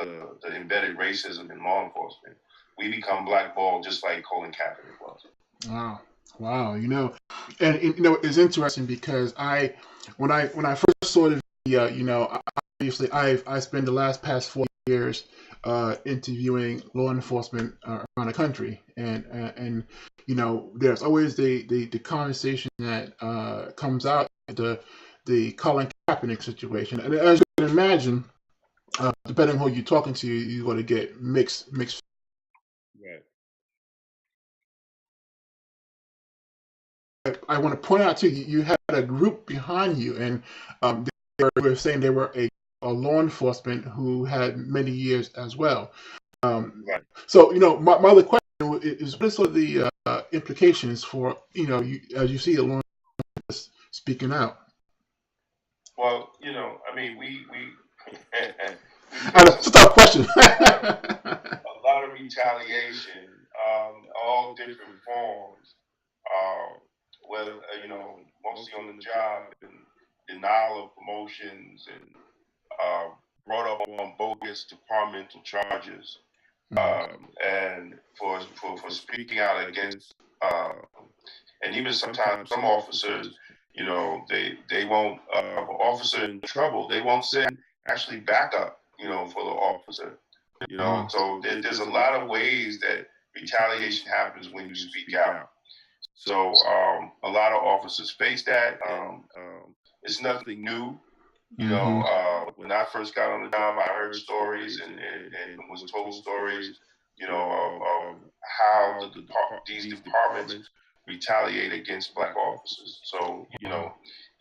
the embedded racism in law enforcement, we become blackballed just like Colin Kaepernick was. Wow. Wow. It's interesting because when I first saw the video, obviously I spent the past 4 years interviewing law enforcement around the country, and there's always the conversation that comes out the Colin Kaepernick situation, and as you can imagine, depending on who you're talking to, you're going to get mixed. Right. I want to point out too, you had a group behind you, and they were saying they were a law enforcement who had many years as well. Right. So, my other question is, what are sort of the implications for, as you see a law enforcement speaking out? Well, I mean, we I know, face it's a tough question. a lot of retaliation, all different forms, whether, mostly on the job, and denial of promotions, and uh, brought up on bogus departmental charges, and for speaking out against, and even sometimes some officers, they won't, officer in trouble, they won't send actually backup, for the officer. So there's a lot of ways that retaliation happens when you speak out. So a lot of officers face that. It's nothing new. When I first got on the job, I heard stories and was told stories, of how these departments retaliate against black officers. So,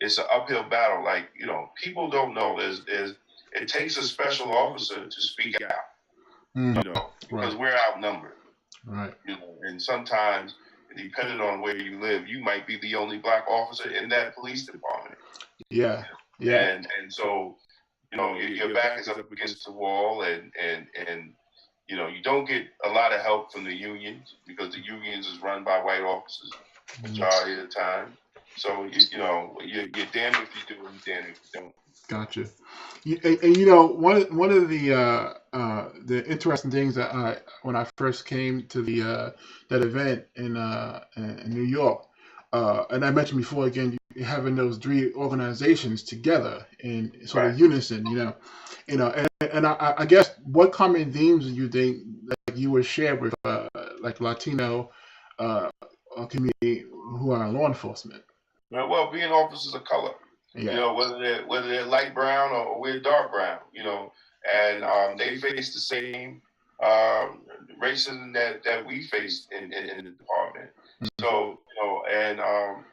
it's an uphill battle. Like, people don't know it takes a special officer to speak out, because we're outnumbered, Right. and sometimes, depending on where you live, you might be the only black officer in that police department. Yeah. Yeah. And so, your back is up against the wall, and you don't get a lot of help from the unions, because the unions is run by white officers majority of the time. So you're damned if you do and damned if you don't. Gotcha. One of the interesting things that when I first came to the that event in New York, and I mentioned before again, having those three organizations together in sort of Right. unison, and I guess what common themes do you think that you would share with like Latino uh, community who are in law enforcement? Well, being officers of color, Yeah. whether they're light brown or we're dark brown, and they face the same racism that we face in the department. So, and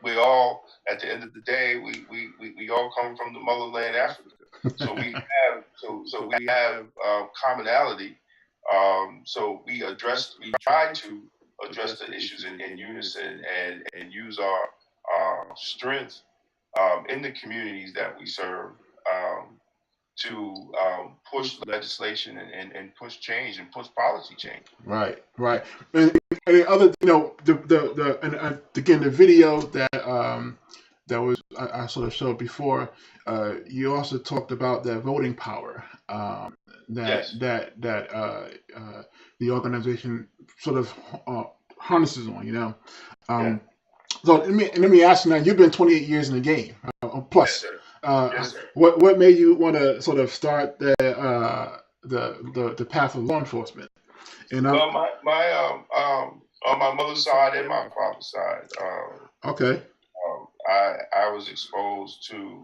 we all, at the end of the day, we all come from the motherland, Africa. So we have commonality. So we try to address the issues in unison, and use our strength, in the communities that we serve, to push legislation, and push change, and push policy change. Right, right. And the other, and again, the video that was I sort of showed before, you also talked about that voting power that Yes. the organization sort of harnesses on, Yeah. Um, so let me ask you now. You've been 28 years in the game, Yes, plus. sir. Yes, sir. What made you want to sort of start the path of law enforcement? And Well, on my mother's side and my father's side, okay. I was exposed to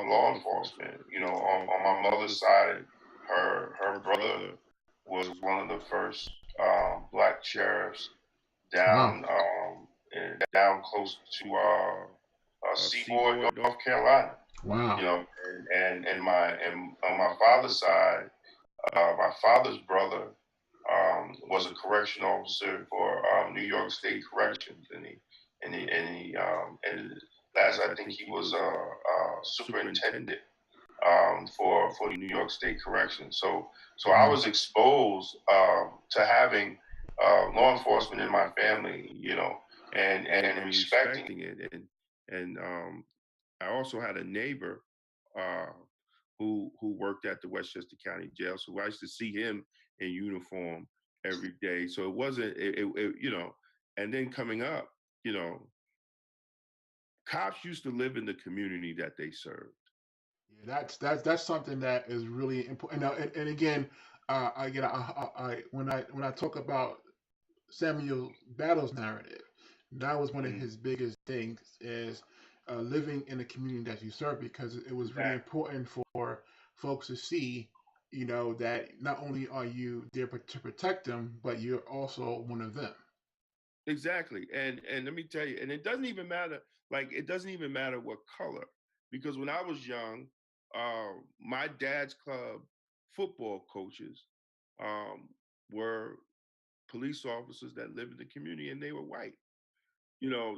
law enforcement. On my mother's side, her brother was one of the first black sheriffs Wow. down close to Seaboard, North Carolina. Wow. And on my father's side, my father's brother was a correction officer for New York State Corrections, and last I think he was a superintendent for New York State Corrections. So I was exposed to having law enforcement in my family, and respecting it, and I also had a neighbor uh, who worked at the Westchester County Jail. So I used to see him in uniform every day. So it wasn't, and then coming up, cops used to live in the community that they served. Yeah, that's something that is really important. Now, and again, when I talk about Samuel Battle's narrative, that was one of Mm-hmm. his biggest things is living in the community that you serve, because it was really Exactly. important for folks to see, that not only are you there to protect them, but you're also one of them. Exactly. And let me tell you, and it doesn't even matter, like it doesn't even matter what color. Because when I was young, my dad's club football coaches um, were police officers that lived in the community and they were white.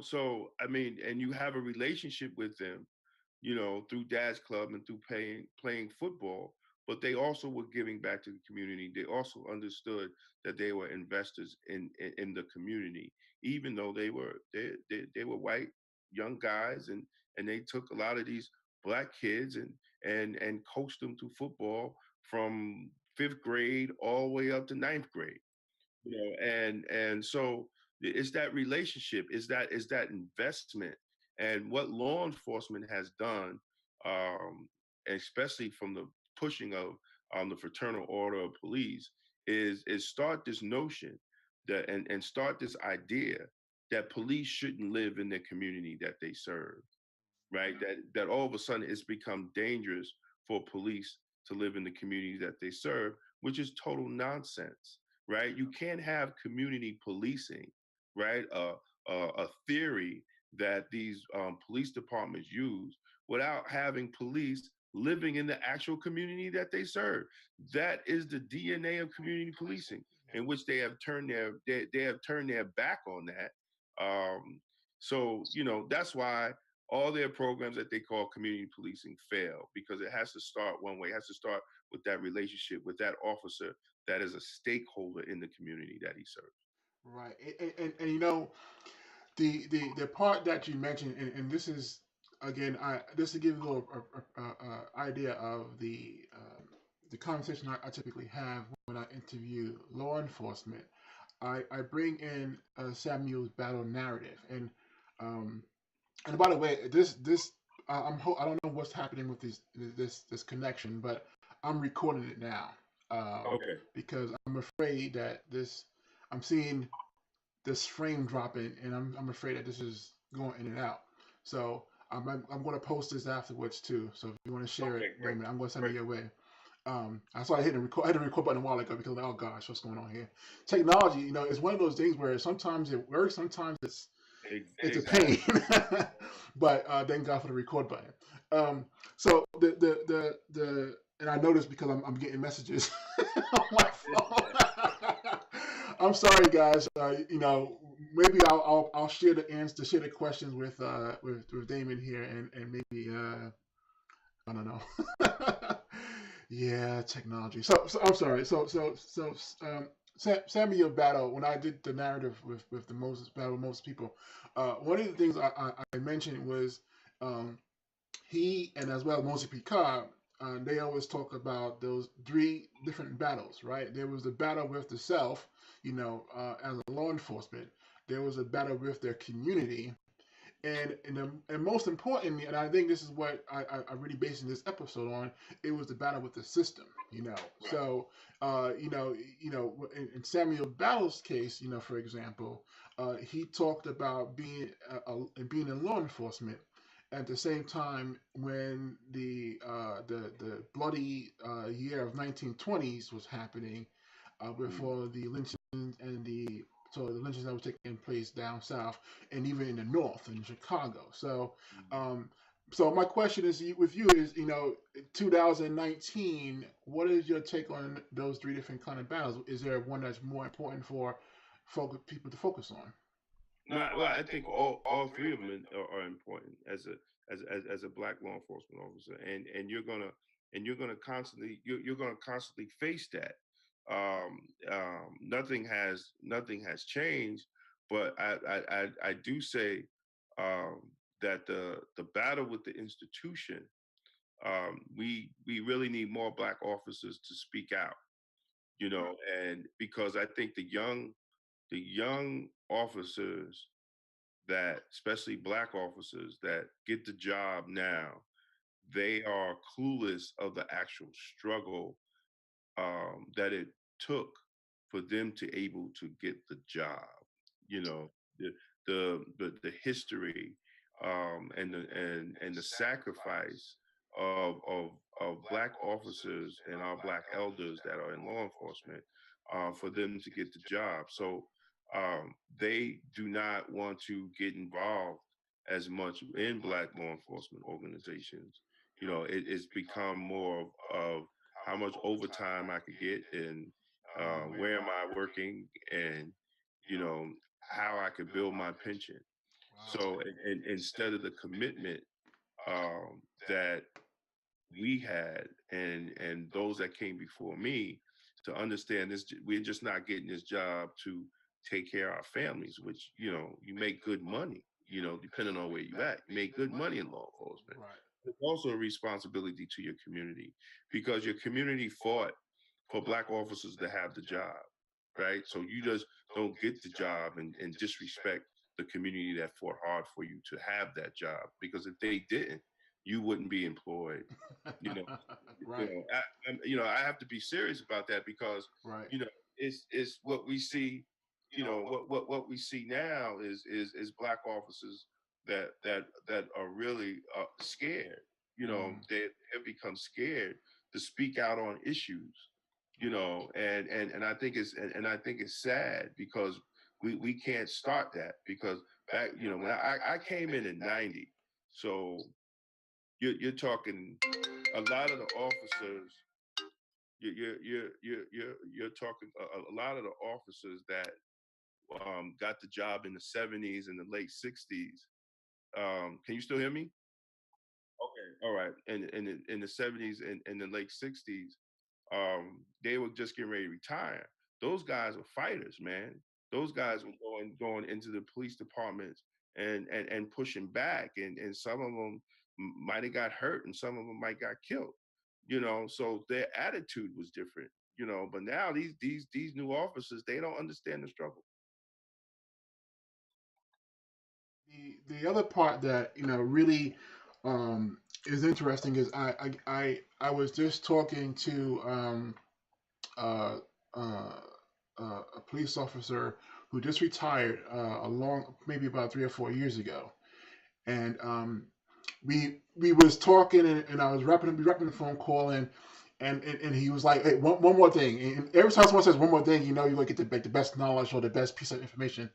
So I mean, and you have a relationship with them, through dad's club and through playing football, but they also were giving back to the community. They also understood that they were investors in the community, even though they were white young guys, and they took a lot of these black kids and coached them through football from fifth grade all the way up to ninth grade. And so it's that relationship, is that investment, and what law enforcement has done, um, especially from the pushing of the fraternal order of police, is start this notion that and start this idea that police shouldn't live in the community that they serve, right? That all of a sudden it's become dangerous for police to live in the communities that they serve, which is total nonsense, right? You can't have community policing, right? A theory that these police departments use without having police living in the actual community that they serve. That is the DNA of community policing, in which they have turned they have turned their back on that. So that's why all their programs that they call community policing fail, because it has to start one way. It has to start with that relationship with that officer that is a stakeholder in the community that he serves. Right, and the part that you mentioned, and this is again, just to give you a little idea of the conversation I typically have when I interview law enforcement. I bring in Samuel's battle narrative, um, and by the way, this I don't know what's happening with this connection, but I'm recording it now, Okay. because I'm afraid that I'm seeing this frame dropping, and I'm afraid that this is going in and out. So I'm going to post this afterwards too. So if you want to share Okay, it, great. Damon, I'm going to send it Great. your way. I started hitting record. I hit the record button a while ago because, oh gosh, what's going on here? Technology, it's one of those things where sometimes it works, sometimes it's a Exactly. pain. But thank God for the record button. So and I noticed because I'm getting messages on my phone. I'm sorry, guys. Maybe I'll share the answer, share the questions with Damon here, and maybe I don't know. Yeah, technology. So I'm sorry. Samuel Battle, when I did the narrative with the Moses Battle with Moses people, one of the things I mentioned was um, he and as well Moses Picard. They always talk about those three different battles, right? There was the battle with the self, as a law enforcement. There was a battle with their community, and most importantly, and I think this is what I really basing this episode on, it was the battle with the system. Right. So in Samuel Battle's case, for example, he talked about being in law enforcement at the same time when the bloody year of 1920s was happening, Mm. before the lynchings and the lynchings that were taking place down south and even in the north in Chicago. So, Mhm. um, so my question is with you is 2019. What is your take on those three different kind of battles? Is there one that's more important for people to focus on? No, well, I think all three of them are important as a black law enforcement officer, and you're gonna constantly you're gonna constantly face that. Nothing has changed, but I do say that the battle with the institution We really need more black officers to speak out, and because I think the young officers that, especially black officers that get the job now, they are clueless of the actual struggle that it took for them to able to get the job. You know, the the history and the sacrifice of black officers and our black elders that are in law enforcement for them to get the job. So they do not want to get involved as much in black law enforcement organizations. It's become more of how much overtime I could get, and where am I working, and you know how I could build my pension. So, and instead of the commitment that we had, and those that came before me, to understand this, we're just not getting this job to take care of our families, which you make good money. Depending on where you at, you make good money in law enforcement. Right. It's also a responsibility to your community, because your community fought for black officers to have the job, right? So you just don't get the job and disrespect the community that fought hard for you to have that job, because if they didn't, you wouldn't be employed. you know Right. I have to be serious about that, because Right. you know it's what we see. What we see now is black officers that are really scared. Mm. They have become scared to speak out on issues. And I think it's sad, because we can't start that, because back, when I came in 90. So you're talking a lot of the officers. You're talking a lot of the officers that got the job in the 70s and the late 60s. Can you still hear me? Okay, all right. And in the 70s and the late 60s, they were just getting ready to retire. Those guys were fighters, man. Those guys were going into the police departments and pushing back, and some of them might have got hurt, and some of them might got killed. So their attitude was different. But now these new officers, they don't understand the struggle. The other part that really is interesting is I was just talking to uh, uh, a police officer who just retired a long maybe about 3 or 4 years ago, and we was talking, and I was wrapping the phone call, and he was like, hey, one more thing. And every time someone says one more thing, you like get the best knowledge or the best piece of information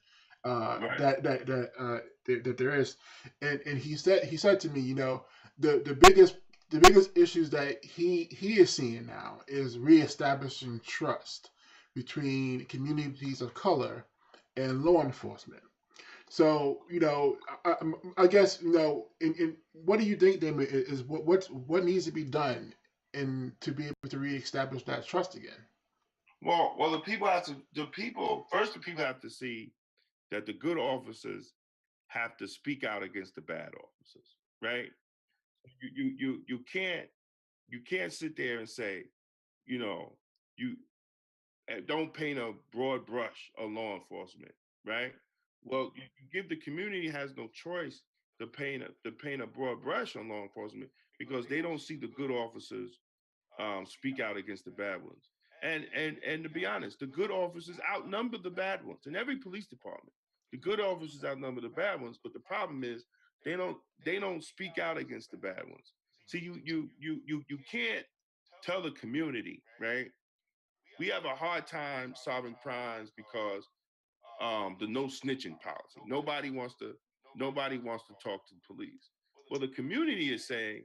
Right. that there is. And he said to me, the biggest issues that he is seeing now is reestablishing trust between communities of color and law enforcement. So I guess what do you think then is what needs to be done and to be able to reestablish that trust again? Well, the people have to see that the good officers have to speak out against the bad officers, right? You can't sit there and say, you know, you don't paint a broad brush on law enforcement, right? Well, you give the community has no choice to paint a broad brush on law enforcement, because they don't see the good officers speak out against the bad ones. And to be honest, the good officers outnumber the bad ones in every police department. The good officers outnumber the bad ones, but the problem is they don't speak out against the bad ones. See, you can't tell the community, right? We have a hard time solving crimes because the no snitching policy. Nobody wants to talk to the police. Well, the community is saying,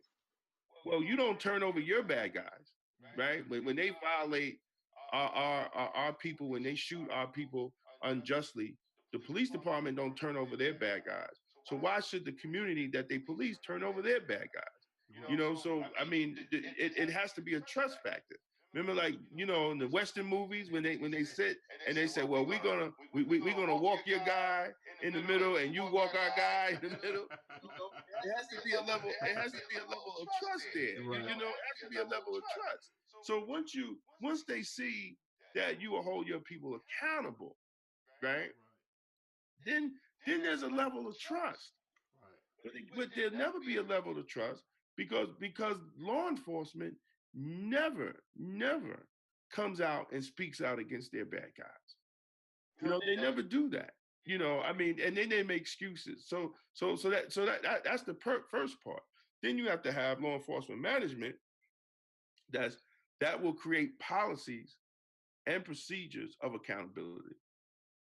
well, you don't turn over your bad guys, right? When they violate our people, when they shoot our people unjustly, the police department don't turn over their bad guys. So why should the community that they police turn over their bad guys? So I mean, it has to be a trust factor. Remember, like, in the Western movies, when they sit and they say, well, we're gonna walk your guy in the middle, and you walk our guy in the middle. it has to be a level. It has to be a level of trust there. Right. You know, it has to be a level of trust. So once they see that you will hold your people accountable, right? Then there's a level of trust. But there'll never be a level of trust because law enforcement never comes out and speaks out against their bad guys. You know, they never do that. You know, I mean, and then they make excuses. That's the first part. Then you have to have law enforcement management that will create policies and procedures of accountability.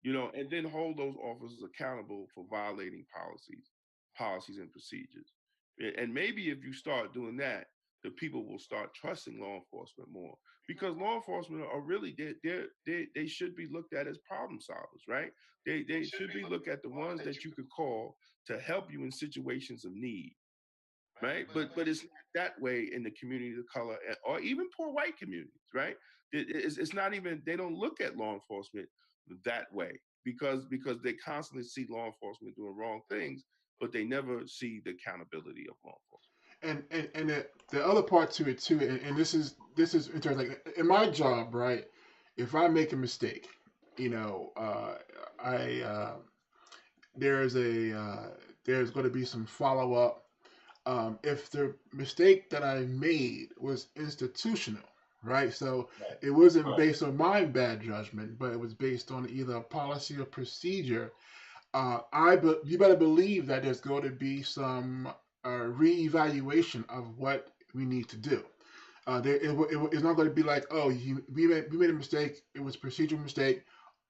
You know, and then hold those officers accountable for violating policies and procedures. And maybe if you start doing that, the people will start trusting law enforcement more because law enforcement are really they should be looked at as problem solvers, right? They should be looked at the ones that you could call to help you in situations of need, right? But it's not that way in the community of color or even poor white communities, right? It's not even, they don't look at law enforcement that way because they constantly see law enforcement doing wrong things, but they never see the accountability of law enforcement. And the other part to it too, and this is interesting. Like in my job, right? If I make a mistake, you know, I there's going to be some follow up. If the mistake that I made was institutional, right? So it wasn't based on my bad judgment, but it was based on either a policy or procedure. You better believe that there's going to be some reevaluation of what we need to do. It's not going to be like, oh, we made a mistake. It was a procedural mistake.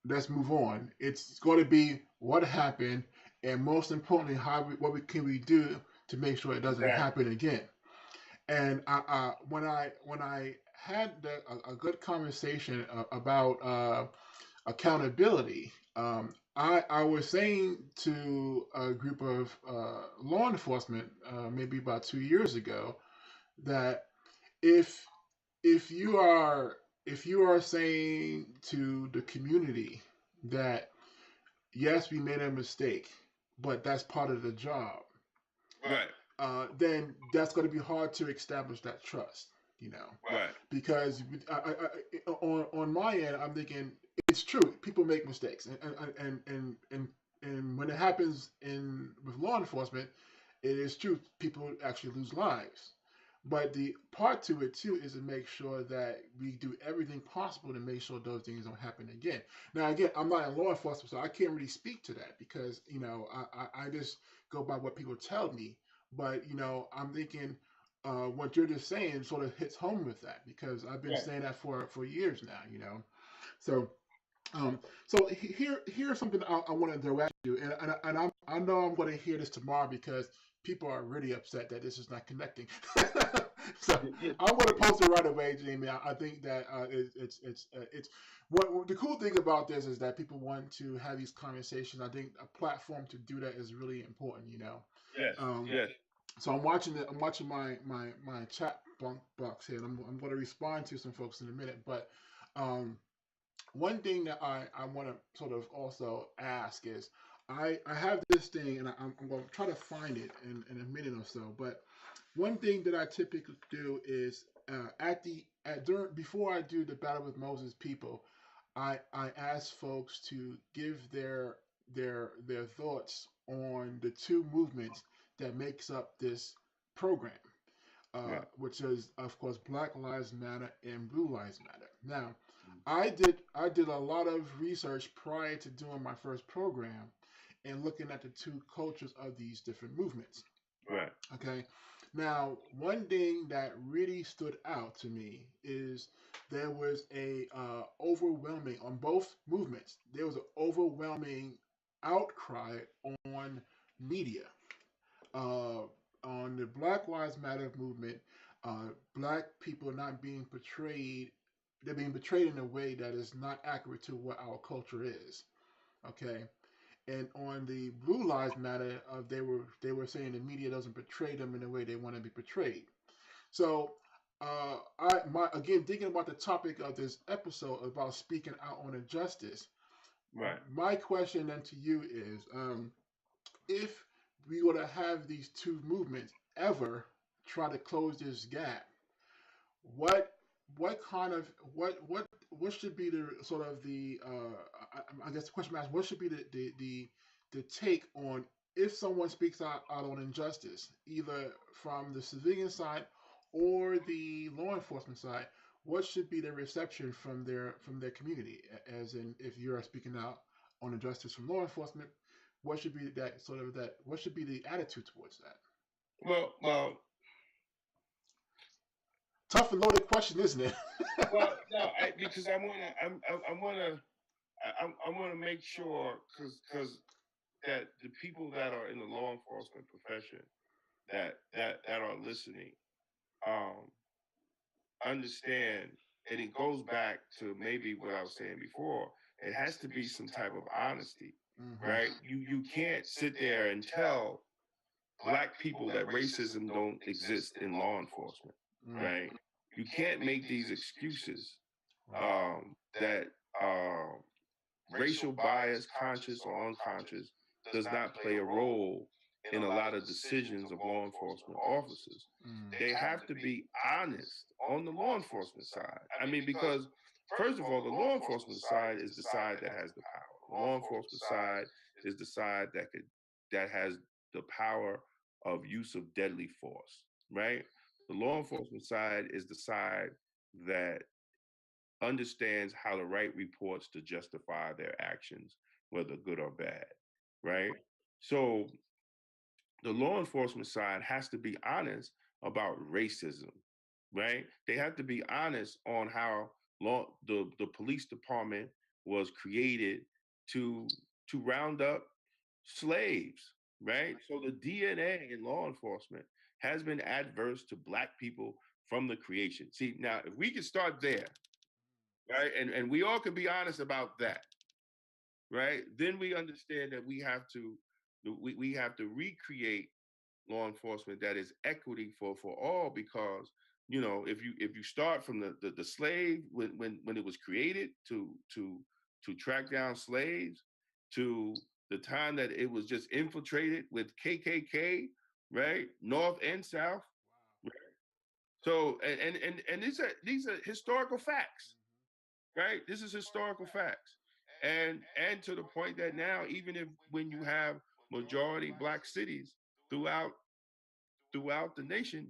Let's move on. It's going to be what happened, and most importantly, can we do to make sure it doesn't happen again. And when I had a good conversation about accountability, I was saying to a group of law enforcement maybe about 2 years ago that if if you are if you are saying to the community that yes, we made a mistake, but that's part of the job, Right. then that's going to be hard to establish that trust, you know, Right. because on my end, I'm thinking it's true. People make mistakes, and when it happens in with law enforcement, it is true. People actually lose lives. But the part to it too is to make sure that we do everything possible to make sure those things don't happen again. Now, again, I'm not in law enforcement, so I can't really speak to that because I just go by what people tell me. But I'm thinking what you're just saying sort of hits home with that because I've been saying that for years now. So um, so here's something I want to throw at you, I know I'm going to hear this tomorrow because people are really upset that this is not connecting. So I'm going to post it right away, Jamie. I think that it's what the cool thing about this is that people want to have these conversations. I think a platform to do that is really important. Yes. Um, Yes. so I'm watching my chat box here, and I'm going to respond to some folks in a minute, but. Um, One thing that I want to sort of also ask is I have this thing and I'm going to try to find it in a minute or so. But one thing that I typically do is before I do the Battle with Moses people, I ask folks to give their thoughts on the two movements that makes up this program, which is of course Black Lives Matter and Blue Lives Matter. Now, I did a lot of research prior to doing my first program and looking at the two cultures of these different movements. Right. Okay. Now, one thing that really stood out to me is there was a overwhelming on both movements. There was an overwhelming outcry on media, uh, on the Black Lives Matter movement. Black people not being portrayed, they're being portrayed in a way that is not accurate to what our culture is. Okay, and on the Blue Lives Matter, they were saying the media doesn't portray them in the way they want to be portrayed. So, again thinking about the topic of this episode about speaking out on injustice. Right. My question then to you is, if we going to have these two movements ever try to close this gap, what what kind of what should be the sort of the I guess the question asked, what should be the take on if someone speaks out on injustice, either from the civilian side or the law enforcement side, what should be the reception from their community? As in, if you're speaking out on injustice from law enforcement, what should be that sort of that? What should be the attitude towards that? Well, Tough and loaded question, isn't it? no, because I want to make sure because that the people that are in the law enforcement profession that are listening um, understand, and it goes back to maybe what I was saying before. It has to be some type of honesty, right? You can't sit there and tell black people that racism don't exist in law enforcement, right? You can't make these excuses that racial bias, conscious or unconscious, does not play a role in a lot of decisions of law enforcement officers. They have to be honest on the law enforcement side. I mean, because first of all, the law enforcement side is the side that has the power. The law enforcement side is the side that has the power of use of deadly force, right? The law enforcement side is the side that understands how to write reports to justify their actions, whether good or bad, right? So the law enforcement side has to be honest about racism, right? They have to be honest on how the police department was created to to round up slaves, right? So the DNA in law enforcement has been adverse to black people from the creation. See, now if we could start there, right? And we all can be honest about that, right? Then we understand that we have to recreate law enforcement that is equity for all, because if you start from the slave when it was created to track down slaves to the time that it was just infiltrated with KKK, right, north and south, right? So and these are historical facts, right? This is historical facts. And to the point that now, even if when you have majority black cities throughout the nation,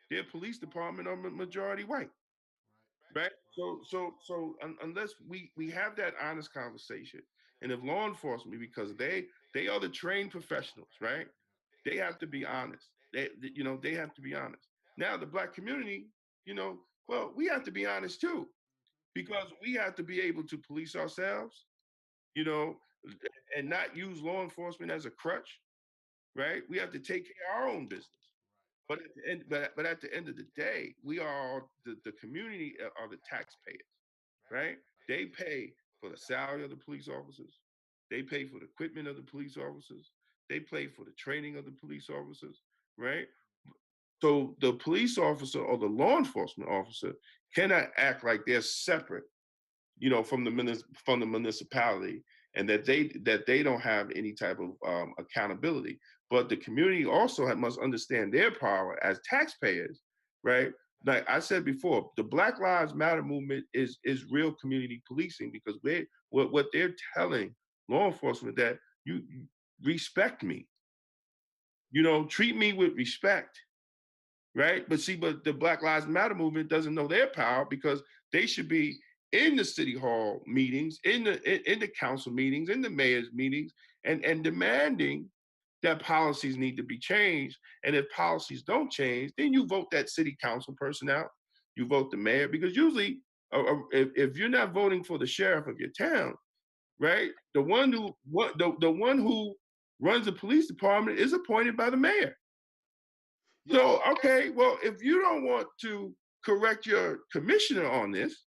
their police department are majority white, right? Unless we have that honest conversation, and if law enforcement, because they are the trained professionals, right? They have to be honest. They have to be honest. Now the black community, well, we have to be honest too, because we have to be able to police ourselves, you know, and not use law enforcement as a crutch, right? We have to take care of our own business. But at the end of the day, we are the community are the taxpayers, right? They pay for the salary of the police officers. They pay for the equipment of the police officers. They pay for the training of the police officers, right? So the police officer or the law enforcement officer cannot act like they're separate, from the municipality, and that they don't have any type of accountability. But the community also must understand their power as taxpayers, right? Like I said before, the Black Lives Matter movement is real community policing, because what they're telling law enforcement, that you respect me, treat me with respect, right? But the Black Lives Matter movement doesn't know their power, because they should be in the city hall meetings, in the council meetings, in the mayor's meetings, and demanding that policies need to be changed. And if policies don't change, then you vote that city council person out. You vote the mayor, because usually, if you're not voting for the sheriff of your town, right, the one who runs the police department is appointed by the mayor. So, okay, well, if you don't want to correct your commissioner on this,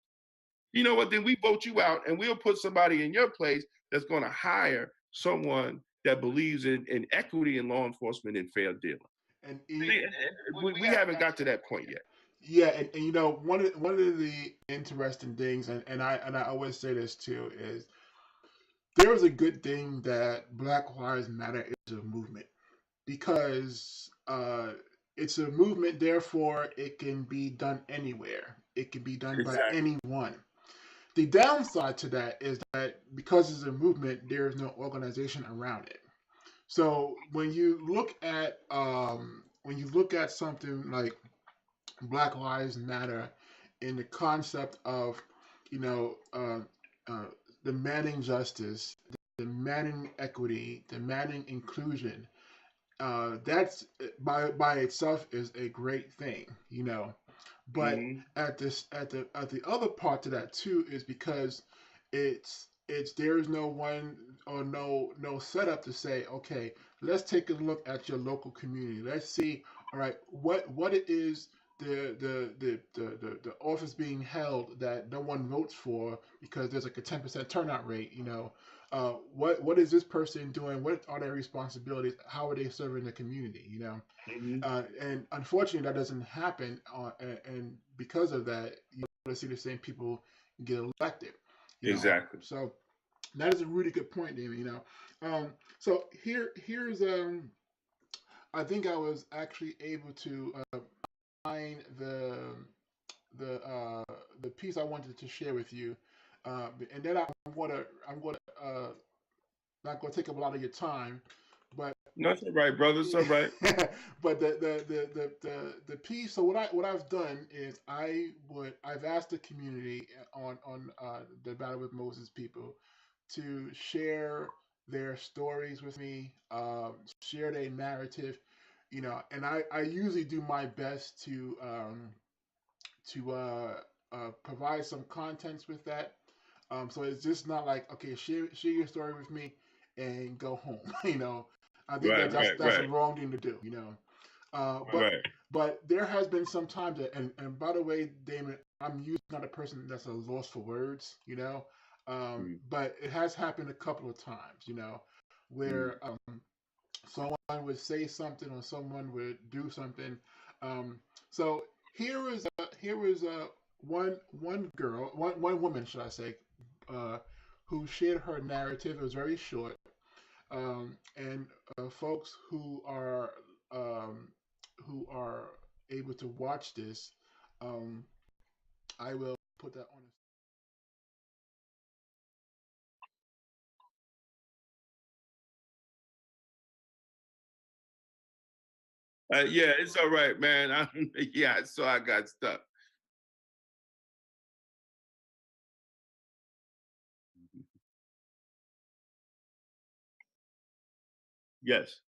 you know what, then we vote you out, and we'll put somebody in your place that's going to hire someone that believes in equity in law enforcement and fair dealing. And We haven't got to that point yet. yeah, and one of the interesting things, and I always say this too, is there is a good thing that Black Lives Matter is a movement. because it's a movement. Therefore, it can be done anywhere. It can be done by Exactly. anyone. The downside to that is that because it's a movement, there is no organization around it. So when you look at something like Black Lives Matter in the concept of you know uh, demanding justice, demanding equity, demanding inclusion, that's by itself is a great thing, But Hmm. at the other part to that too is because it's there's no one or no setup to say, okay, let's take a look at your local community. Let's see, all right, what it is the office being held that no one votes for because there's like a 10% turnout rate, what is this person doing? What are their responsibilities? How are they serving the community? Hmm. And unfortunately, that doesn't happen. And because of that, you see the same people get elected. Exactly. So that is a really good point, David. So here's I think I was actually able to find the the piece I wanted to share with you, and then I'm gonna not gonna take up a lot of your time, but No, it's all right, brother. It's all right. but the piece. So what I've done is I've asked the community on the Battle with Moses people to share their stories with me, share their narrative, and I usually do my best to provide some contents with that. So it's just not like, okay, share your story with me and go home. I think Right, right, that's a right, wrong thing to do. But right. there has been some times that, and by the way, Damon, I'm usually not a person that's a loss for words. Mm, But it has happened a couple of times. mm. Where someone would say something or someone would do something. Um, so here is one girl, one woman, should I say, uh, who shared her narrative. It was very short, and folks um, who are able to watch this, um, I will put that on. Yeah, it's all right, man. Yeah, so I got stuck. Yes.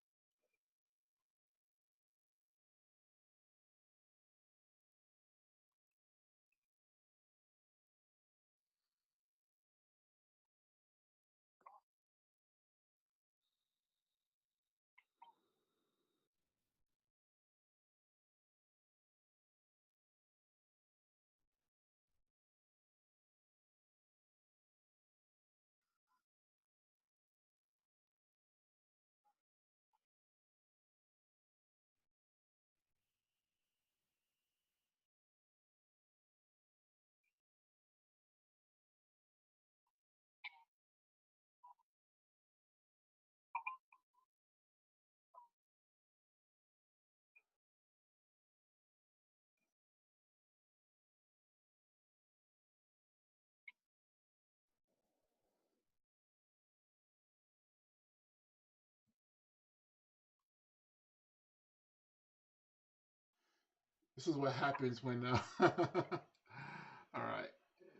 This is what happens when. All right,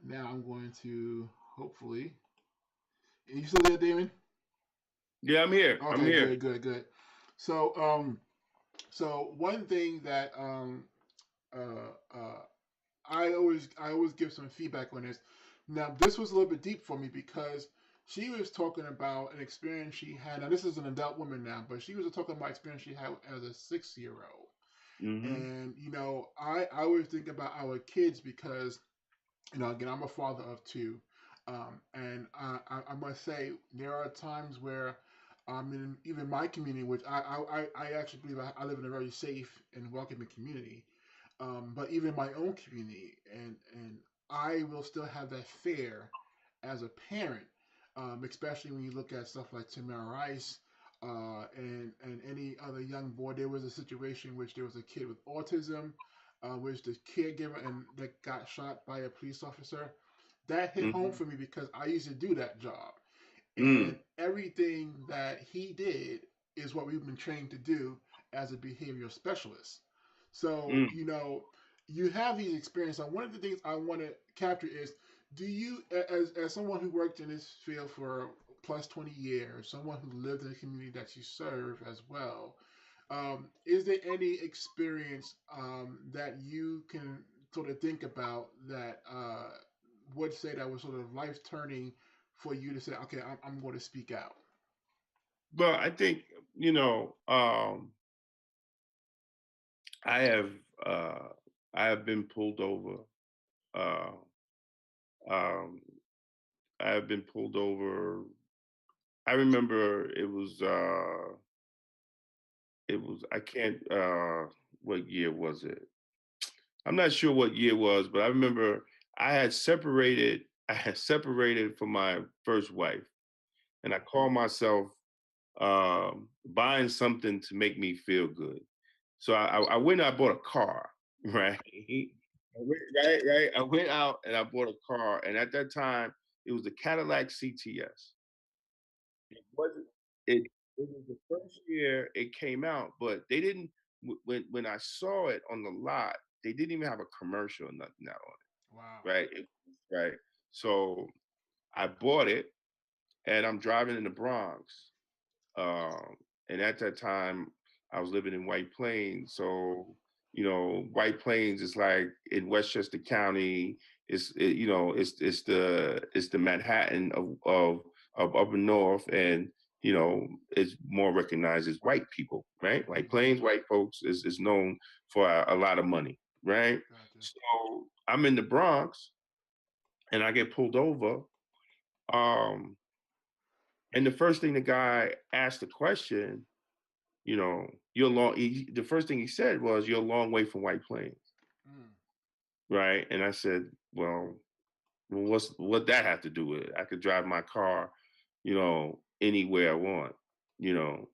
now I'm going to hopefully. Are you still there, Damon? Yeah, I'm here. I'm Okay, here. good. So, so one thing that I always give some feedback on this. Now, this was a little bit deep for me because she was talking about an experience she had. Now, this is an adult woman now, but she was talking about experience she had as a 6 year old. Hmm. And I always think about our kids because again, I'm a father of two, and I must say there are times where in even my community, which I actually believe I live in a very safe and welcoming community, but even my own community, and I will still have that fear as a parent, especially when you look at stuff like Tamara Rice, and any other young boy. There was a situation in which there was a kid with autism, which the caregiver and that got shot by a police officer. That hit home Mm-hmm. for me because I used to do that job, and Mm. everything that he did is what we've been trained to do as a behavioral specialist. So, Mm. you have these experiences. And one of the things I want to capture is, do you, as someone who worked in this field for plus 20 years, someone who lived in the community that you serve as well, is there any experience that you can sort of think about that would say that was sort of life turning for you to say, okay, I'm going to speak out? But I think, you know, I have uh, I have been pulled over. Uh, um, I have been pulled over. I remember it was I can't what year was it? I'm not sure what year it was, but I remember I had separated from my first wife, and I called myself buying something to make me feel good. So I went and I bought a car, right? Right. I went out and I bought a car, and at that time it was a Cadillac CTS. It wasn't. It was the first year it came out, but they didn't. When I saw it on the lot, they didn't even have a commercial or nothing out on Wow. it. Right. Right. So I bought it, and I'm driving in the Bronx. Um, and at that time, I was living in White Plains. So, White Plains is like in Westchester County. It's the Manhattan of up north, and it's more recognized as white people, right? White Mm-hmm. Plains, white folks is known for a lot of money, right? Gotcha. So I'm in the Bronx, and I get pulled over. Um, and the first thing the guy asked the question, you're long. The first thing he said was, "You're a long way from White Plains," Mm. right? And I said, "Well, what that have to do with it? I could drive my car, anywhere I want, you know."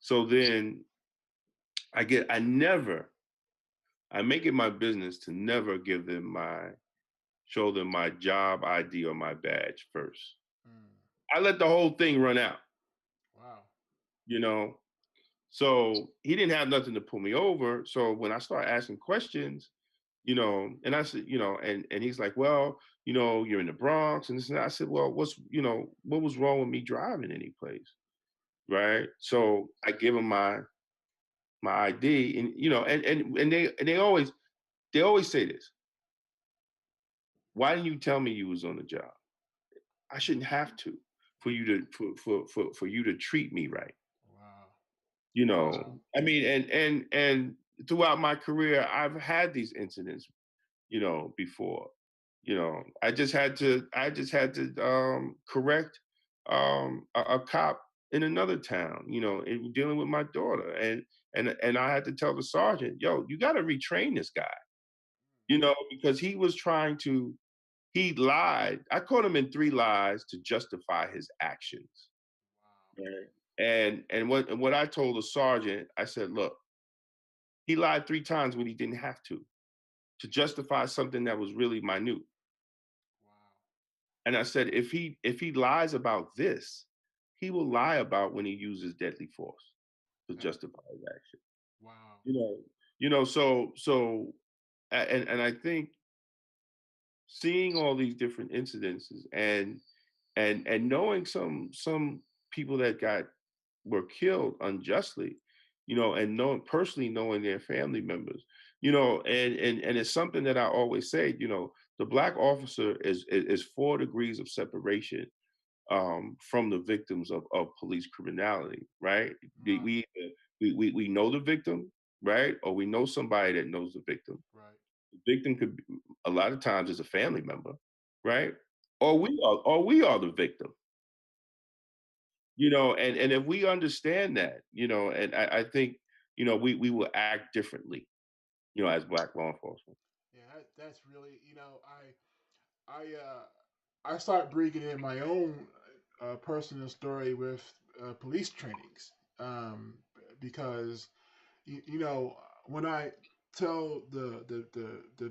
So then I make it my business to never show them my job ID or my badge first. Mm. I let the whole thing run out, Wow. you know. So he didn't have nothing to pull me over. So when I start asking questions, and I said, and he's like, well, you're in the Bronx and this and that. I said, well, what was wrong with me driving any place? Right. So I give him my ID, and they always say this. Why didn't you tell me you was on the job? I shouldn't have to for you to for you to treat me right. Wow. Wow. I mean, and throughout my career, I've had these incidents, before. I just had to correct a cop in another town, in dealing with my daughter, and I had to tell the sergeant, yo, you got to retrain this guy, because he lied. I caught him in 3 lies to justify his actions. Wow. Right. And what I told the sergeant, I said, look, he lied 3 times when he didn't have to justify something that was really minute. Wow. And I said, if he lies about this, he will lie about when he uses deadly force to That. justify his action. Wow. You know, and I think seeing all these different incidences and knowing some people that were killed unjustly, and knowing personally knowing their family members, and it's something that I always say, the black officer is 4 degrees of separation from the victims of police criminality, right? We Right. we, we know the victim, right? Or we know somebody that knows the victim. Right. The victim could be, a lot of times is a family member, right? Or we are the victim, and if we understand that, and I think, we will act differently, as black law enforcement. Yeah, that's really, I start bringing in my own personal story with police trainings. um, because you know when I tell the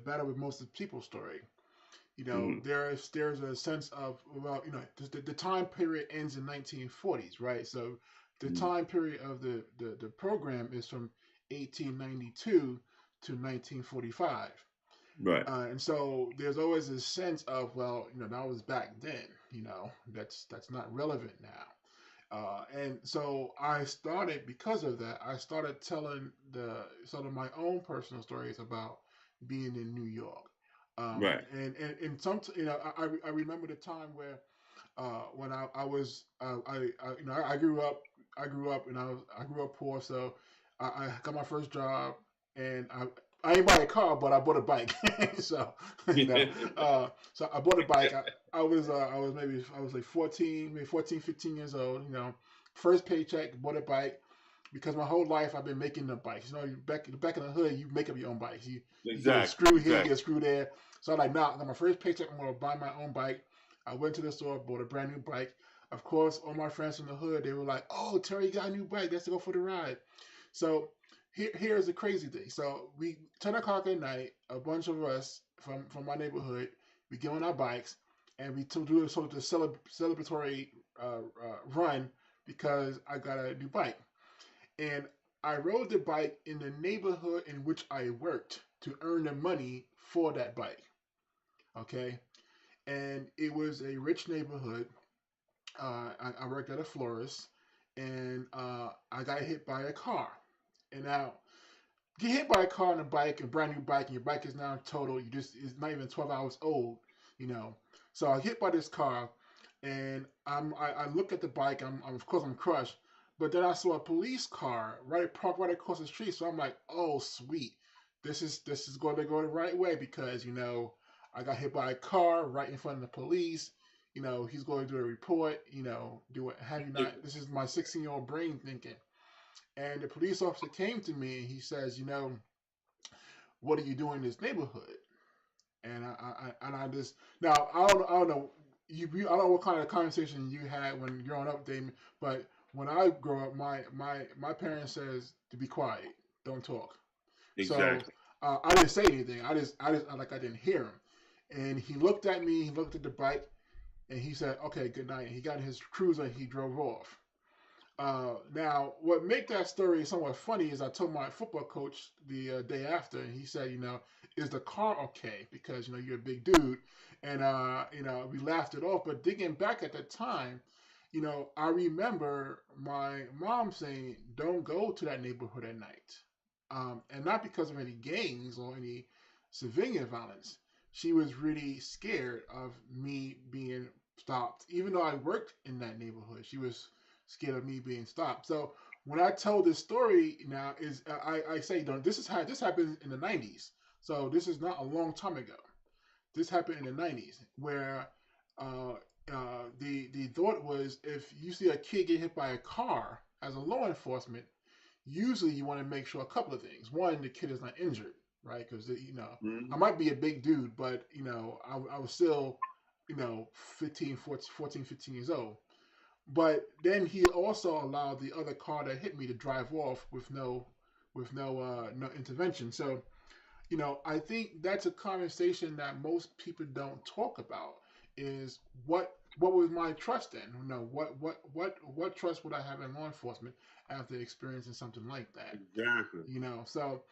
battle with most of the people story, you know Mm-hmm. there's a sense of, well, you know, the time period ends in 1940s, right? So the Mm-hmm. time period of the program is from 1892 to 1945. Right. And so there's always a sense of, well, you know, that was back then. You know, that's not relevant now. And so I started, because of that, I started telling the sort of my own personal stories about being in New York. Right. And some, you know, I remember the time where when I was you know, I grew up and I grew up poor, so I got my first job, and I didn't buy a car, but I bought a bike. So you know, so I bought a bike. I was maybe, I was like 14, maybe 14, 15 years old. You know, first paycheck, bought a bike, because my whole life I've been making the bikes. You know, back in the hood, you make up your own bikes. You get a Exactly. screw here, you Exactly. get a screw there. So I'm like, nah, I got my first paycheck, I'm gonna buy my own bike. I went to the store, bought a brand new bike. Of course, all my friends from the hood, they were like, "Oh, Terry got a new bike. Let's go for the ride." So here's the crazy thing. So we 10 o'clock at night, a bunch of us from my neighborhood, we get on our bikes and we to do a sort of celebratory run, because I got a new bike, and I rode the bike in the neighborhood in which I worked to earn the money for that bike. Okay, and it was a rich neighborhood. I worked at a florist, and I got hit by a car. And now, get hit by a car on a bike, a brand new bike, and your bike is now total. You just it's not even 12 hours old, you know. So I hit by this car, and I look at the bike. I'm of course I'm crushed, but then I saw a police car right parked right across the street. So I'm like, oh sweet, this is going to go the right way, because you know I got hit by a car right in front of the police. You know, he's going to do a report. You know, do it. Have you not? This is my 16-year-old brain thinking. And the police officer came to me and he says, you know, what are you doing in this neighborhood? And I just, now I don't know, I don't know what kind of conversation you had when growing up, Damon, but when I grow up, my parents says to be quiet, don't talk. So Exactly. I didn't say anything. I like I didn't hear him. And he looked at me. He looked at the bike, and he said, "Okay, good night." And he got in his cruiser and he drove off. Now, what make that story somewhat funny is I told my football coach the day after, and he said, you know, is the car okay? Because you know you're a big dude, and you know we laughed it off. But digging back at the time, you know, I remember my mom saying, "Don't go to that neighborhood at night," and not because of any gangs or any civilian violence. She was really scared of me being stopped, even though I worked in that neighborhood. She was scared of me being stopped. So when I tell this story now, is I say, don't, this happened in the 90s. So this is not a long time ago. This happened in the 90s, where uh, the thought was, if you see a kid get hit by a car as a law enforcement, usually you want to make sure a couple of things. One, the kid is not injured, right? Because you know, I Mm-hmm. might be a big dude, but you know, I was still, you know, 15, 14, 15 years old. But then he also allowed the other car that hit me to drive off with no intervention. So you know, I think that's a conversation that most people don't talk about. Is what was my trust in? You know, what trust would I have in law enforcement after experiencing something like that? Exactly. You know, so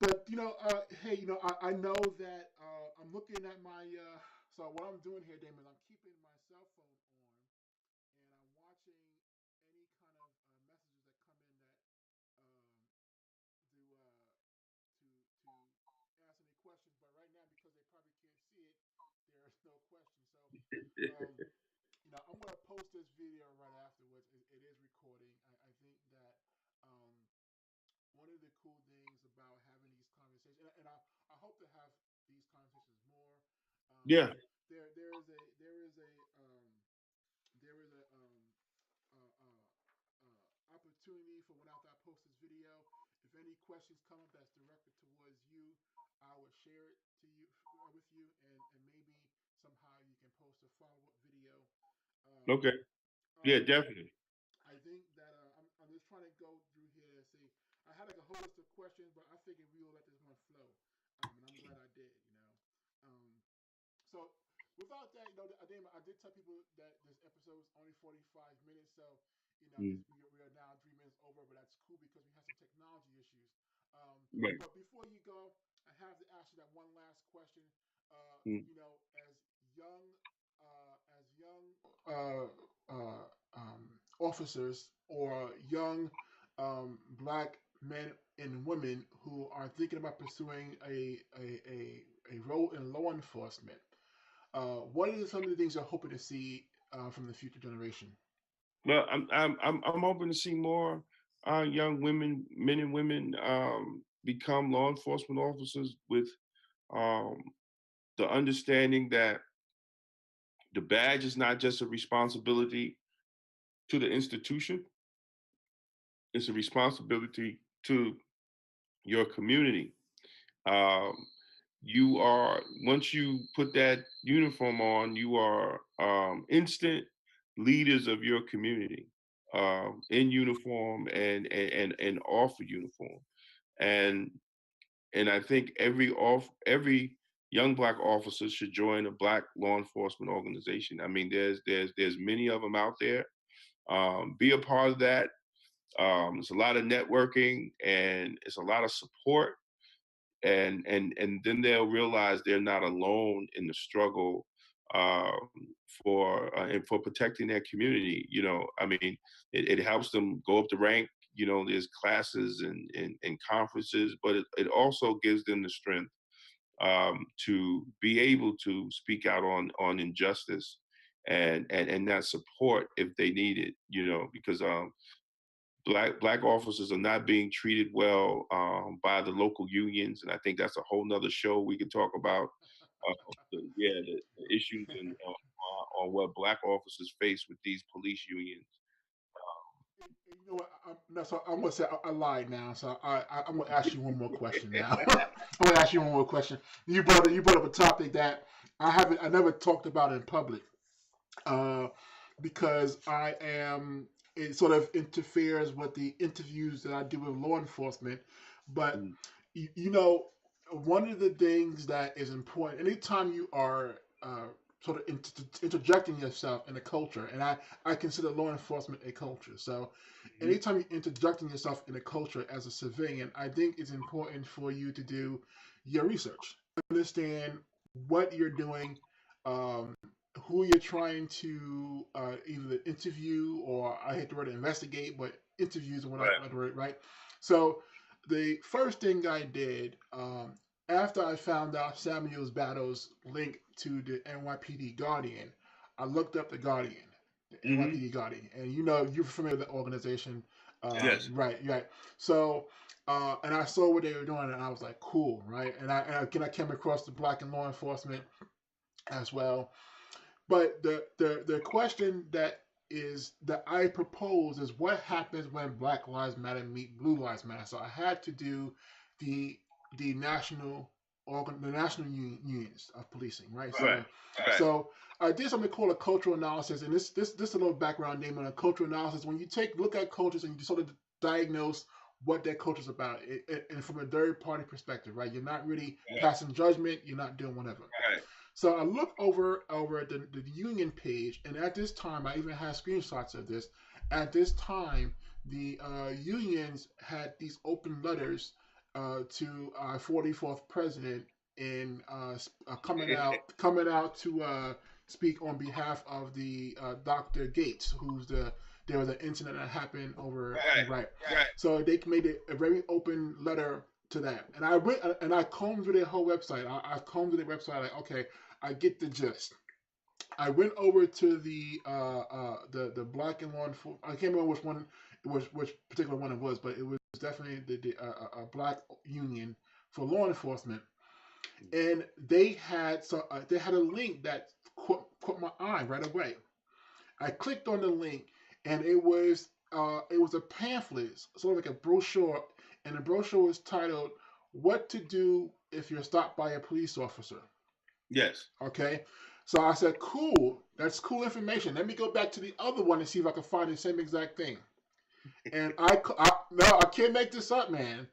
but you know, hey, you know, I know that I'm looking at my so what I'm doing here, Damon, I'm keeping my cell phone on, and I'm watching any kind of messages that come in that to ask any questions. But right now, because they probably can't see it, there is no question. So, um, you know, I'm gonna post this video right afterwards. It is recording. I think that um, one of the cool things about having these conversations, and I hope to have these conversations more. Yeah. There is a opportunity for when after I post this video. If any questions come up that's directed towards you, I would share it to you with you, and maybe somehow you can post a follow up video. Um, Okay. Yeah, um, definitely. I think that I'm just trying I did tell people that this episode is only 45 minutes, so Mm. we are now 3 minutes over, but that's cool because we have some technology issues. Right. But before you go, I have to ask you that one last question. Mm. As young officers or young black men and women who are thinking about pursuing a role in law enforcement, what are some of the things you're hoping to see from the future generation? Well, I'm hoping to see more young women, men and women, become law enforcement officers with um, the understanding that the badge is not just a responsibility to the institution; it's a responsibility to your community. Um, you are once you put that uniform on, you are instant leaders of your community, in uniform and off of uniform. And I think every young black officer should join a black law enforcement organization. I mean, there's many of them out there. Be a part of that. It's a lot of networking and it's a lot of support, and then they'll realize they're not alone in the struggle, um, for and for protecting their community. I mean, it helps them go up the rank. There's classes and conferences, but it also gives them the strength, to be able to speak out on injustice and that support if they need it. Because black officers are not being treated well, by the local unions, and I think that's a whole nother show we could talk about. The issues on what black officers face with these police unions. You know what? No, so I'm gonna say I lied now. So I'm gonna ask you one more question now. I'm gonna ask you one more question. You brought up a topic that I never talked about in public, uh, because it sort of interferes with the interviews that I do with law enforcement. But Mm. one of the things that is important anytime you are sort of interjecting yourself in a culture, and I consider law enforcement a culture. So Mhm. anytime you're interjecting yourself in a culture as a civilian, I think it's important for you to do your research, understand what you're doing, um, who you're trying to either interview, or I hate the word investigate, but interviews are what I Right. like the word, right? So the first thing I did, after I found out Samuel's Battle's link to the NYPD Guardian, I looked up the Guardian, the Hmm. NYPD Guardian, and you're familiar with the organization, Yes. right? Right. So, and I saw what they were doing, and I was like, cool, right? And I came across the Black and Law Enforcement as well. But the question that I propose is what happens when Black Lives Matter meet Blue Lives Matter. So I had to do the the national the national unions of policing, right? Right. Right. So I did something called a cultural analysis, and this a little background name on a cultural analysis. When you look at cultures and you sort of diagnose what that culture's about, and from a third party perspective, right? You're not really passing judgment. You're not doing whatever. Right. So I look over the union page, and at this time, I even have screenshots of this. At this time, the unions had these open letters to our 44th president in coming out to speak on behalf of the Dr. Gates, there was an incident that happened over Right. right. Right. So they made it a very open letter to that, and I went and I combed through their whole website. I combed through their website. Like, okay, I get the gist. I went over to the Black and Law Enforcement. I can't remember which particular one it was, but it was definitely a Black union for law enforcement, and they had a link that caught my eye right away. I clicked on the link, and it was a pamphlet, sort of like a brochure, and the brochure was titled "What to Do If You're Stopped by a Police Officer." Yes. Okay, so I said, "Cool, that's cool information. Let me go back to the other one and see if I can find the same exact thing." And no, I can't make this up, man.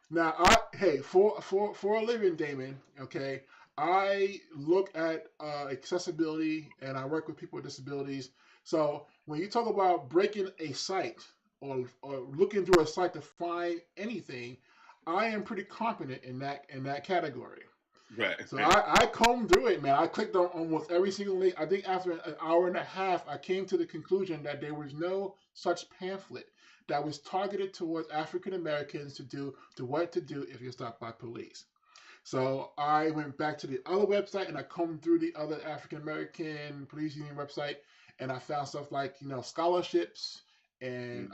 Now, hey, for a living, Damon. Okay, I look at accessibility and I work with people with disabilities. So when you talk about breaking a site or looking through a site to find anything, I am pretty competent in that category. Right. So I combed through it, man. I clicked on almost every single link. I think after an hour and a half, I came to the conclusion that there was no such pamphlet that was targeted towards African Americans to what to do if you're stopped by police. So I went back to the other website and I combed through the other African American police union website, and I found stuff like scholarships and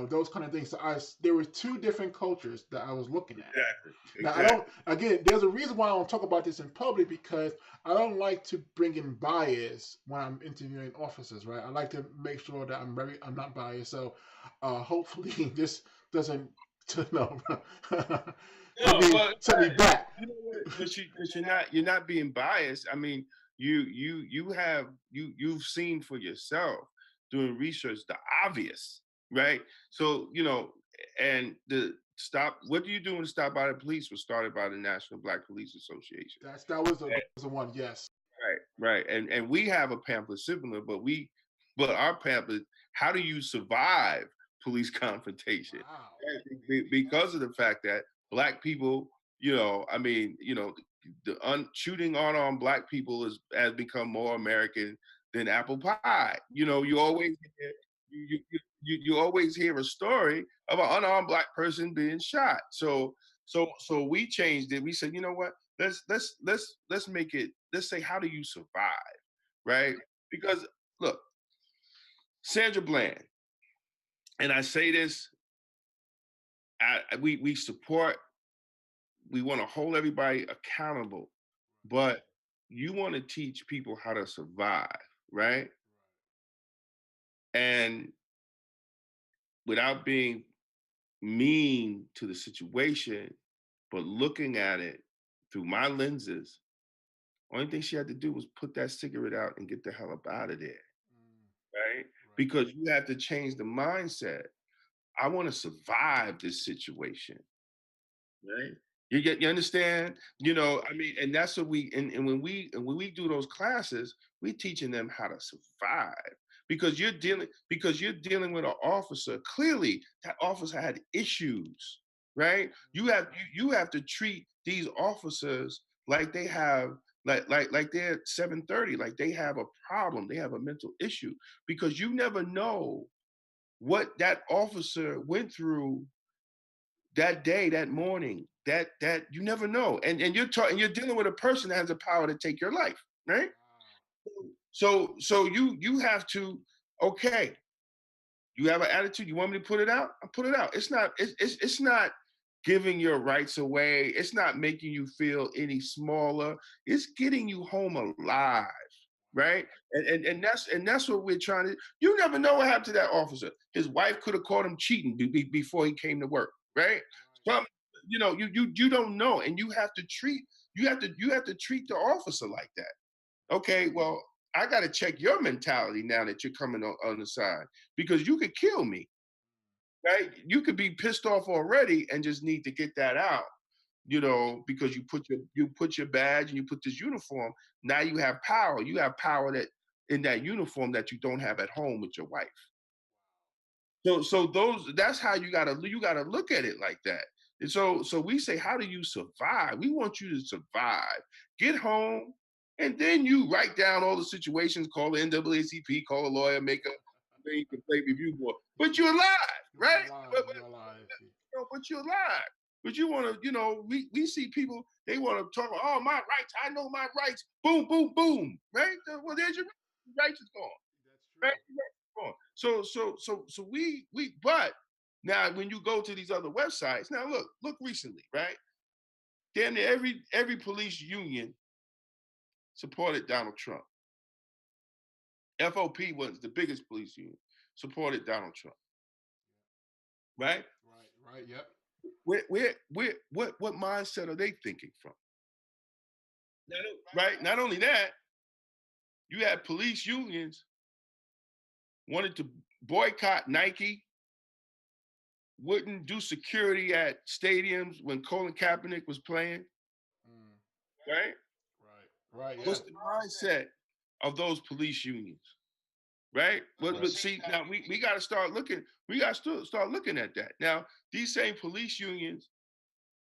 those kind of things. So there were two different cultures that I was looking at. Exactly. Now I don't. Again, there's a reason why I don't talk about this in public because I don't like to bring in bias when I'm interviewing officers. Right? I like to make sure that I'm not biased. So hopefully this doesn't no, No, but set me back. you know what? But you're not being biased. I mean, you've seen for yourself doing research the obvious, right? So and the stop. What do you do when Stop by the Police was started by the National Black Police Association? That was the one. Yes. Right, right. And we have a pamphlet similar, but our pamphlet, how do you survive police confrontation? Wow. Because of the fact that black people, shooting unarmed black people has become more American than apple pie. You always you always hear a story of an unarmed black person being shot. So we changed it. We said, you know what? Let's make it. Let's say, how do you survive, right? Because look, Sandra Bland, and I say this, we support. We want to hold everybody accountable, but you want to teach people how to survive, right? And without being mean to the situation, but looking at it through my lenses, only thing she had to do was put that cigarette out and get the hell up out of there, right? Because you have to change the mindset. I want to survive this situation, right? You understand? I mean, and that's what and when we do those classes, we're teaching them how to survive because you're dealing with an officer. Clearly, that officer had issues, right? You have to treat these officers like they have like they're 730, like they have a problem, they have a mental issue because you never know what that officer went through that day, that morning, that you never know. And you're dealing with a person that has the power to take your life, right? So you have to, okay, you have an attitude, you want me to put it out? I'll put it out. It's not giving your rights away. It's not making you feel any smaller. It's getting you home alive, right? And that's what we're trying to. You never know what happened to that officer. His wife could have caught him cheating before he came to work, right? Some, you don't know, and you have to treat the officer like that. Okay, well, I got to check your mentality now that you're coming on the side because you could kill me, right? You could be pissed off already and just need to get that out, because you put your badge and you put this uniform. Now you have power. You have power that in that uniform that you don't have at home with your wife. So that's how you gotta look at it like that. And so we say, how do you survive? We want you to survive. Get home, and then you write down all the situations, call the NAACP, call a lawyer, make a complaint review board. But you're alive, right? But you're alive. But you want to, we see people, they want to talk about, oh, my rights, I know my rights. Boom, boom, boom, right? Well, there's your rights is gone, right? So but now when you go to these other websites, now look recently, right? Damn near every police union supported Donald Trump. FOP was the biggest police union, supported Donald Trump, right? Right. Yep. What mindset are they thinking from? Right. Not only that, you had police unions wanted to boycott Nike, wouldn't do security at stadiums when Colin Kaepernick was playing, right? Right. Yeah. What's the mindset of those police unions? Right? But see, now we got to start looking. We got to start looking at that. Now, these same police unions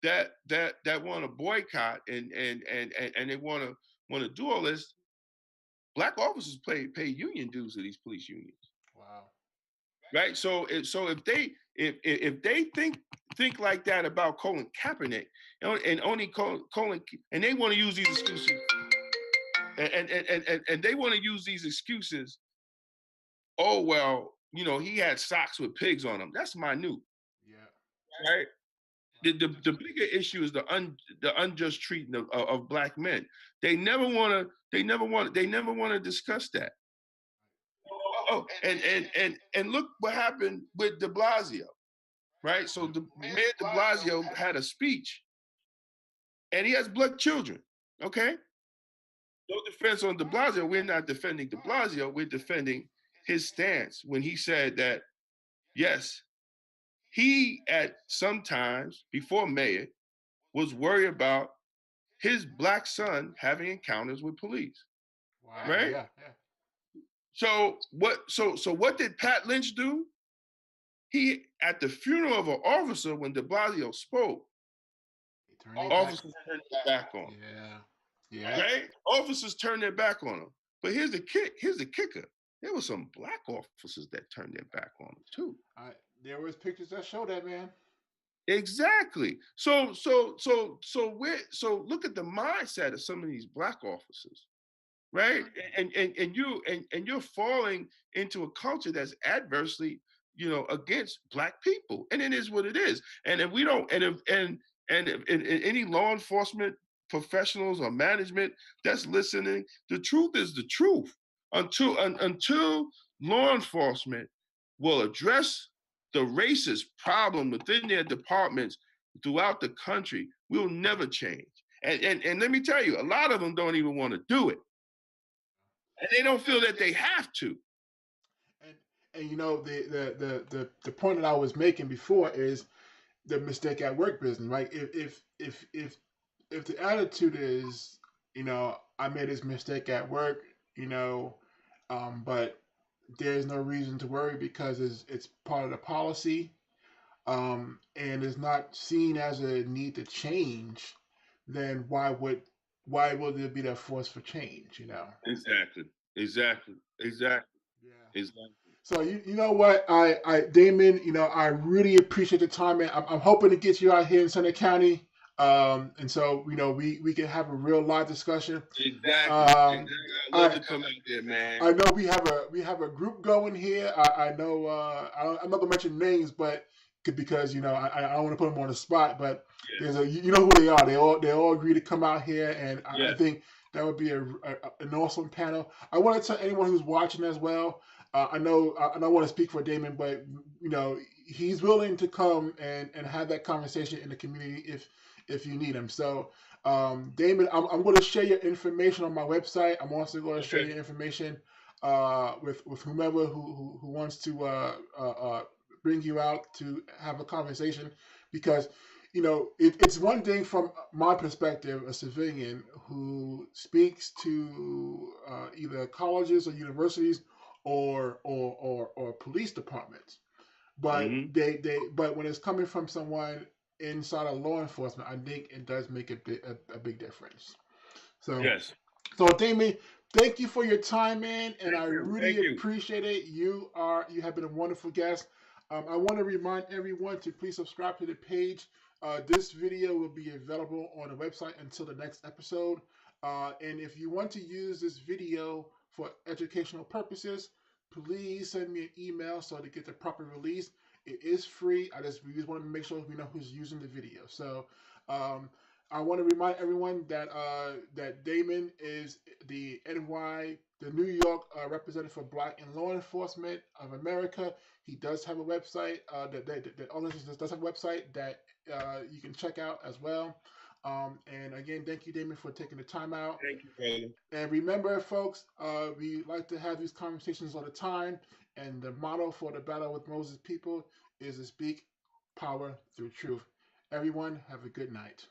that want to boycott and they want to do all this, black officers pay union dues to these police unions. Wow. Right? So if they think like that about Colin Kaepernick and only Colin and they want to use these excuses and they want to use these excuses. Oh well, he had socks with pigs on them. That's minute. Yeah. Right? The bigger issue is the unjust treatment of black men. They never want to discuss that. Oh, and look what happened with De Blasio, right? So the Mayor De Blasio had a speech, and he has black children. Okay, no defense on De Blasio. We're not defending De Blasio. We're defending his stance when he said that yes, he at sometimes before mayor was worried about his black son having encounters with police. Wow. Right? Yeah. Yeah. So what did Pat Lynch do? He at the funeral of an officer when De Blasio spoke, officers turned their back on him. Yeah. Yeah. Right? Officers turned their back on him. But here's the kicker. There were some black officers that turned their back on him too. There was pictures that show that, man. Exactly. So look at the mindset of some of these black officers, right? And you're falling into a culture that's adversely, against black people, and it is what it is. And if we don't, and if any law enforcement professionals or management that's listening, the truth is the truth. Until law enforcement will address the racist problem within their departments throughout the country, we'll never change. And let me tell you, a lot of them don't even want to do it. And they don't feel that they have to. And the point that I was making before is the mistake at work business, right? If the attitude is, I made this mistake at work, but there's no reason to worry because it's part of the policy, and is not seen as a need to change, then why would there be that force for change? Exactly. Yeah. Exactly. So you know what, Damon, I really appreciate the time, man. I'm hoping to get you out here in Center County, and so we can have a real live discussion. Exactly. I'd love to come out there, man. I know we have a group going here. I know I'm not gonna mention names, but because I don't want to put them on the spot, but there's who they are. They all agree to come out here, and I think that would be an awesome panel. I want to tell anyone who's watching as well. I know I don't want to speak for Damon, but he's willing to come and have that conversation in the community if you need him. So, Damon, I'm going to share your information on my website. I'm also going to share your information with whomever who wants to bring you out to have a conversation, because it's one thing from my perspective, a civilian who speaks to either colleges or universities or police departments, but but when it's coming from someone inside of law enforcement, I think it does make a big difference. So so Damien, thank you for your time, man, and I really appreciate it. You have been a wonderful guest. I want to remind everyone to please subscribe to the page. This video will be available on the website until the next episode. And if you want to use this video for educational purposes, please send me an email so to get the proper release. It is free. We just want to make sure we know who's using the video. So I want to remind everyone that Damon is the New York representative for Black in Law Enforcement of America. He does have a website that organization does have a website that you can check out as well. And again, thank you, Damon, for taking the time out. Thank you, brother. And remember, folks, we like to have these conversations all the time. And the motto for the Battle with Moses people is to speak power through truth. Everyone, have a good night.